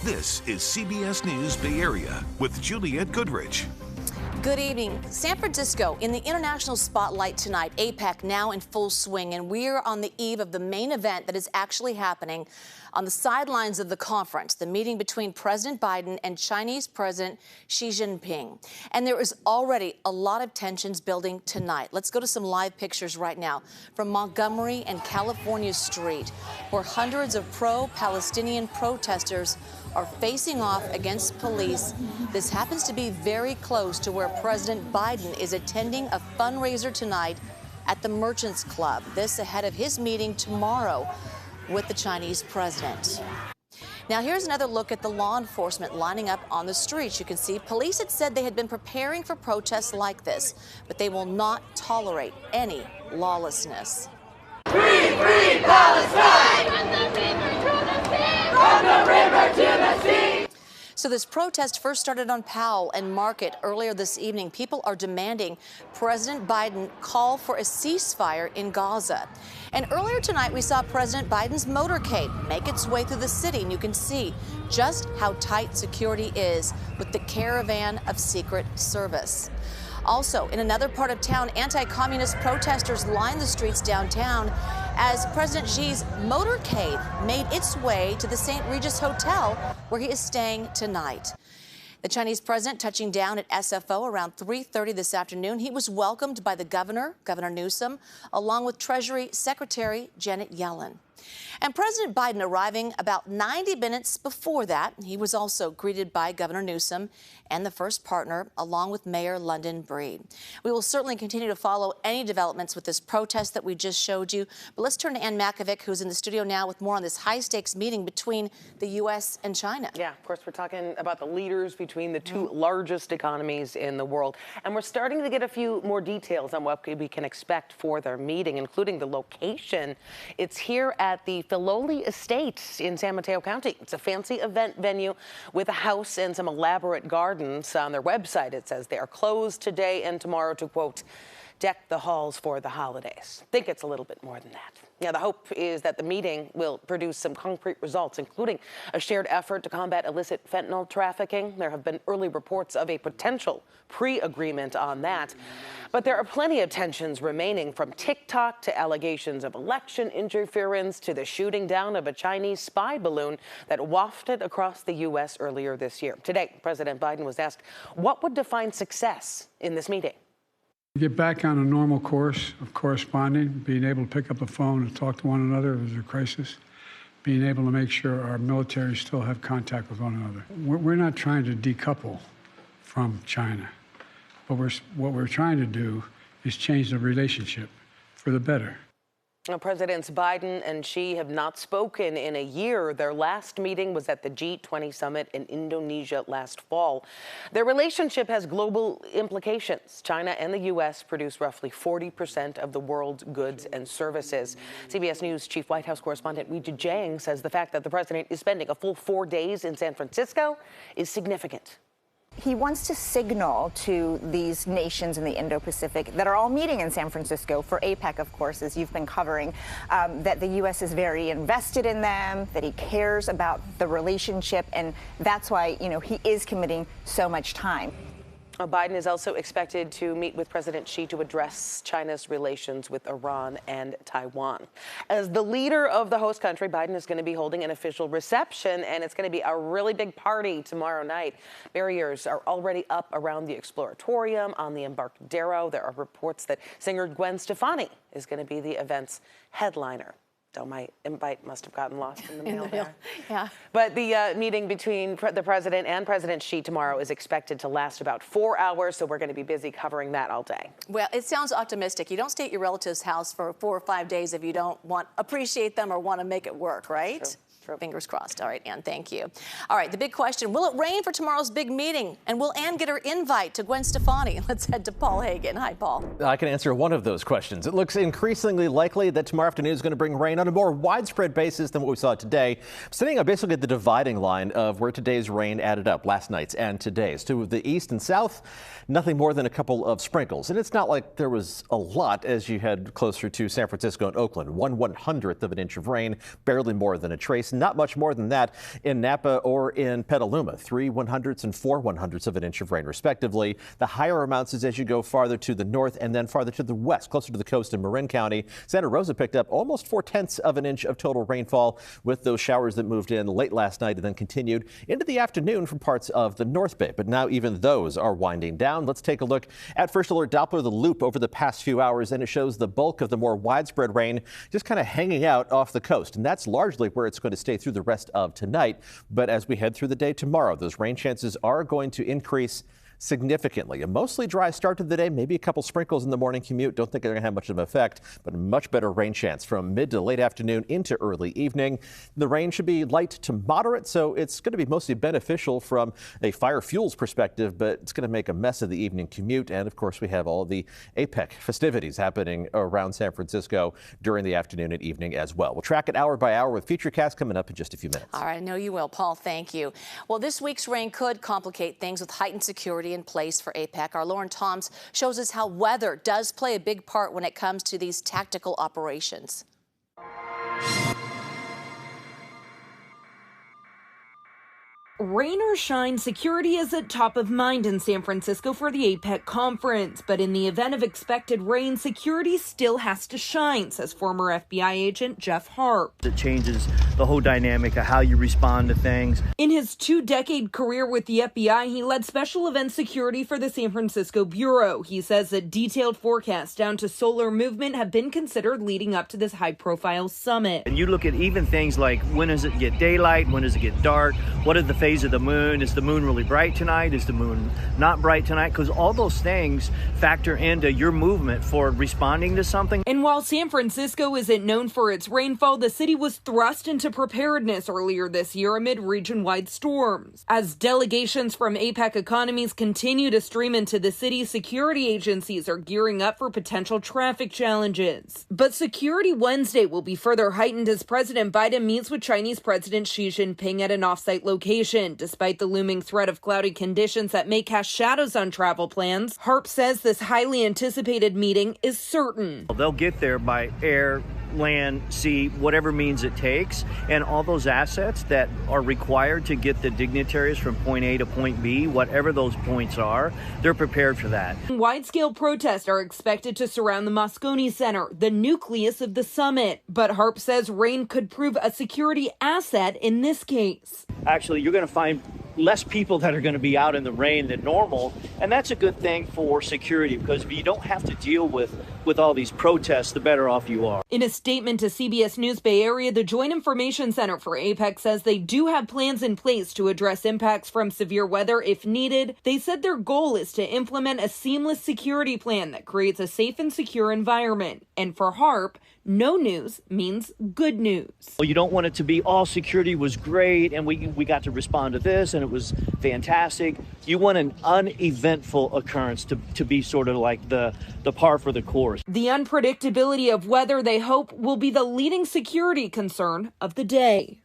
This is CBS News Bay Area with Juliette Goodrich. Good evening. San Francisco in the international spotlight tonight. APEC now in full swing, and we're on the eve of the main event that is actually happening on the sidelines of the conference, the meeting between President Biden and Chinese President Xi Jinping. And there is already a lot of tensions building tonight. Let's go to some live pictures right now from Montgomery and California Street, where hundreds of pro-Palestinian protesters are facing off against police. This happens to be very close to where President Biden is attending a fundraiser tonight at the Merchants Club. This ahead of his meeting tomorrow with the Chinese president. Now, here's another look at the law enforcement lining up on the streets. You can see police had said they had been preparing for protests like this, but they will not tolerate any lawlessness. Free, free Palestine! From the river to the sea! So this protest first started on Powell and Market earlier this evening. People are demanding President Biden call for a ceasefire in Gaza. And earlier tonight, we saw President Biden's motorcade make its way through the city, and you can see just how tight security is with the caravan of Secret Service. Also, in another part of town, anti-communist protesters lined the streets downtown as President Xi's motorcade made its way to the St. Regis Hotel, where he is staying tonight. The Chinese president touching down at SFO around 3:30 this afternoon. He was welcomed by the governor, Governor Newsom, along with Treasury Secretary Janet Yellen. And President Biden arriving about 90 minutes before that. He was also greeted by Governor Newsom and the first partner, along with Mayor London Breed. We will certainly continue to follow any developments with this protest that we just showed you. But let's turn to Ann Makovic, who's in the studio now with more on this high-stakes meeting between the U.S. and China. Yeah, of course, we're talking about the leaders between the two largest economies in the world. And we're starting to get a few more details on what we can expect for their meeting, including the location. It's here at the Filoli Estates in San Mateo County. It's a fancy event venue with a house and some elaborate gardens. On their website, it says they are closed today and tomorrow to, quote, deck the halls for the holidays. I think it's a little bit more than that. Now, the hope is that the meeting will produce some concrete results, including a shared effort to combat illicit fentanyl trafficking. There have been early reports of a potential pre-agreement on that. But there are plenty of tensions remaining, from TikTok to allegations of election interference to the shooting down of a Chinese spy balloon that wafted across the U.S. earlier this year. Today, President Biden was asked what would define success in this meeting. Get back on a normal course of corresponding, being able to pick up the phone and talk to one another if there's a crisis, being able to make sure our military still have contact with one another. We're not trying to decouple from China, but what we're trying to do is change the relationship for the better. Now, Presidents Biden and Xi have not spoken in a year. Their last meeting was at the G20 summit in Indonesia last fall. Their relationship has global implications. China and the U.S. produce roughly 40% of the world's goods and services. CBS News Chief White House correspondent Weijia Jiang says the fact that the president is spending a full 4 days in San Francisco is significant. He wants to signal to these nations in the Indo-Pacific that are all meeting in San Francisco for APEC, of course, as you've been covering, that the U.S. is very invested in them, that he cares about the relationship, and that's why, he is committing so much time. Biden is also expected to meet with President Xi to address China's relations with Iran and Taiwan. As the leader of the host country, Biden is going to be holding an official reception, and it's going to be a really big party tomorrow night. Barriers are already up around the Exploratorium on the Embarcadero. There are reports that singer Gwen Stefani is going to be the event's headliner. So my invite must have gotten lost in the mail there. Yeah. But the meeting between the president and President Xi tomorrow is expected to last about 4 hours, so we're going to be busy covering that all day. Well, it sounds optimistic. You don't stay at your relative's house for 4 or 5 days if you don't appreciate them or want to make it work, right? True. Fingers crossed. All right, Ann, thank you. All right, the big question, will it rain for tomorrow's big meeting? And will Ann get her invite to Gwen Stefani? Let's head to Paul Hagan. Hi, Paul. I can answer one of those questions. It looks increasingly likely that tomorrow afternoon is going to bring rain on a more widespread basis than what we saw today, sitting on basically the dividing line of where today's rain added up, last night's and today's. To the east and south, nothing more than a couple of sprinkles. And it's not like there was a lot as you head closer to San Francisco and Oakland. 1/100th of an inch of rain, barely more than a trace. Not much more than that in Napa or in Petaluma. 3/100ths and 4/100ths of an inch of rain, respectively. The higher amounts is as you go farther to the north and then farther to the west, closer to the coast in Marin County. Santa Rosa picked up almost 4/10ths of an inch of total rainfall with those showers that moved in late last night and then continued into the afternoon from parts of the North Bay. But now even those are winding down. Let's take a look at First Alert Doppler the Loop over the past few hours, and it shows the bulk of the more widespread rain just kind of hanging out off the coast. And that's largely where it's going to stay through the rest of tonight. But as we head through the day tomorrow, those rain chances are going to increase significantly. A mostly dry start to the day, maybe a couple sprinkles in the morning commute. Don't think they're going to have much of an effect, but a much better rain chance from mid to late afternoon into early evening. The rain should be light to moderate, so it's going to be mostly beneficial from a fire fuels perspective, but it's going to make a mess of the evening commute. And of course, we have all the APEC festivities happening around San Francisco during the afternoon and evening as well. We'll track it hour by hour with Futurecast coming up in just a few minutes. All right, I know you will, Paul. Thank you. Well, this week's rain could complicate things with heightened security in place for APEC. Our Lauren Toms shows us how weather does play a big part when it comes to these tactical operations. Rain or shine, security is at top of mind in San Francisco for the APEC conference. But in the event of expected rain, security still has to shine, says former FBI agent Jeff Harp. It changes the whole dynamic of how you respond to things. In his 2-decade career with the FBI, he led special event security for the San Francisco Bureau. He says that detailed forecasts down to solar movement have been considered leading up to this high-profile summit. And you look at even things like when does it get daylight, when does it get dark, what are the phase of the moon, is the moon really bright tonight, is the moon not bright tonight, because all those things factor into your movement for responding to something. And while San Francisco isn't known for its rainfall, the city was thrust into preparedness earlier this year amid region-wide storms. As delegations from APEC economies continue to stream into the city, security agencies are gearing up for potential traffic challenges. But Security Wednesday will be further heightened as President Biden meets with Chinese President Xi Jinping at an off-site location. Despite the looming threat of cloudy conditions that may cast shadows on travel plans, Harp says this highly anticipated meeting is certain. They'll get there by air, land, sea, whatever means it takes, and all those assets that are required to get the dignitaries from point A to point B, whatever those points are, they're prepared for that. Wide-scale protests are expected to surround the Moscone Center, the nucleus of the summit. But Harp says rain could prove a security asset in this case. Actually, you're going to find less people that are going to be out in the rain than normal, and that's a good thing for security, because if you don't have to deal with all these protests, the better off you are. In a statement to CBS News Bay Area, the Joint Information Center for APEC says they do have plans in place to address impacts from severe weather if needed. They said their goal is to implement a seamless security plan that creates a safe and secure environment. And for Harp, no news means good news. Well, you don't want it to be all security was great and we got to respond to this and it was fantastic. You want an uneventful occurrence to be sort of like the par for the course. The unpredictability of weather, they hope, will be the leading security concern of the day.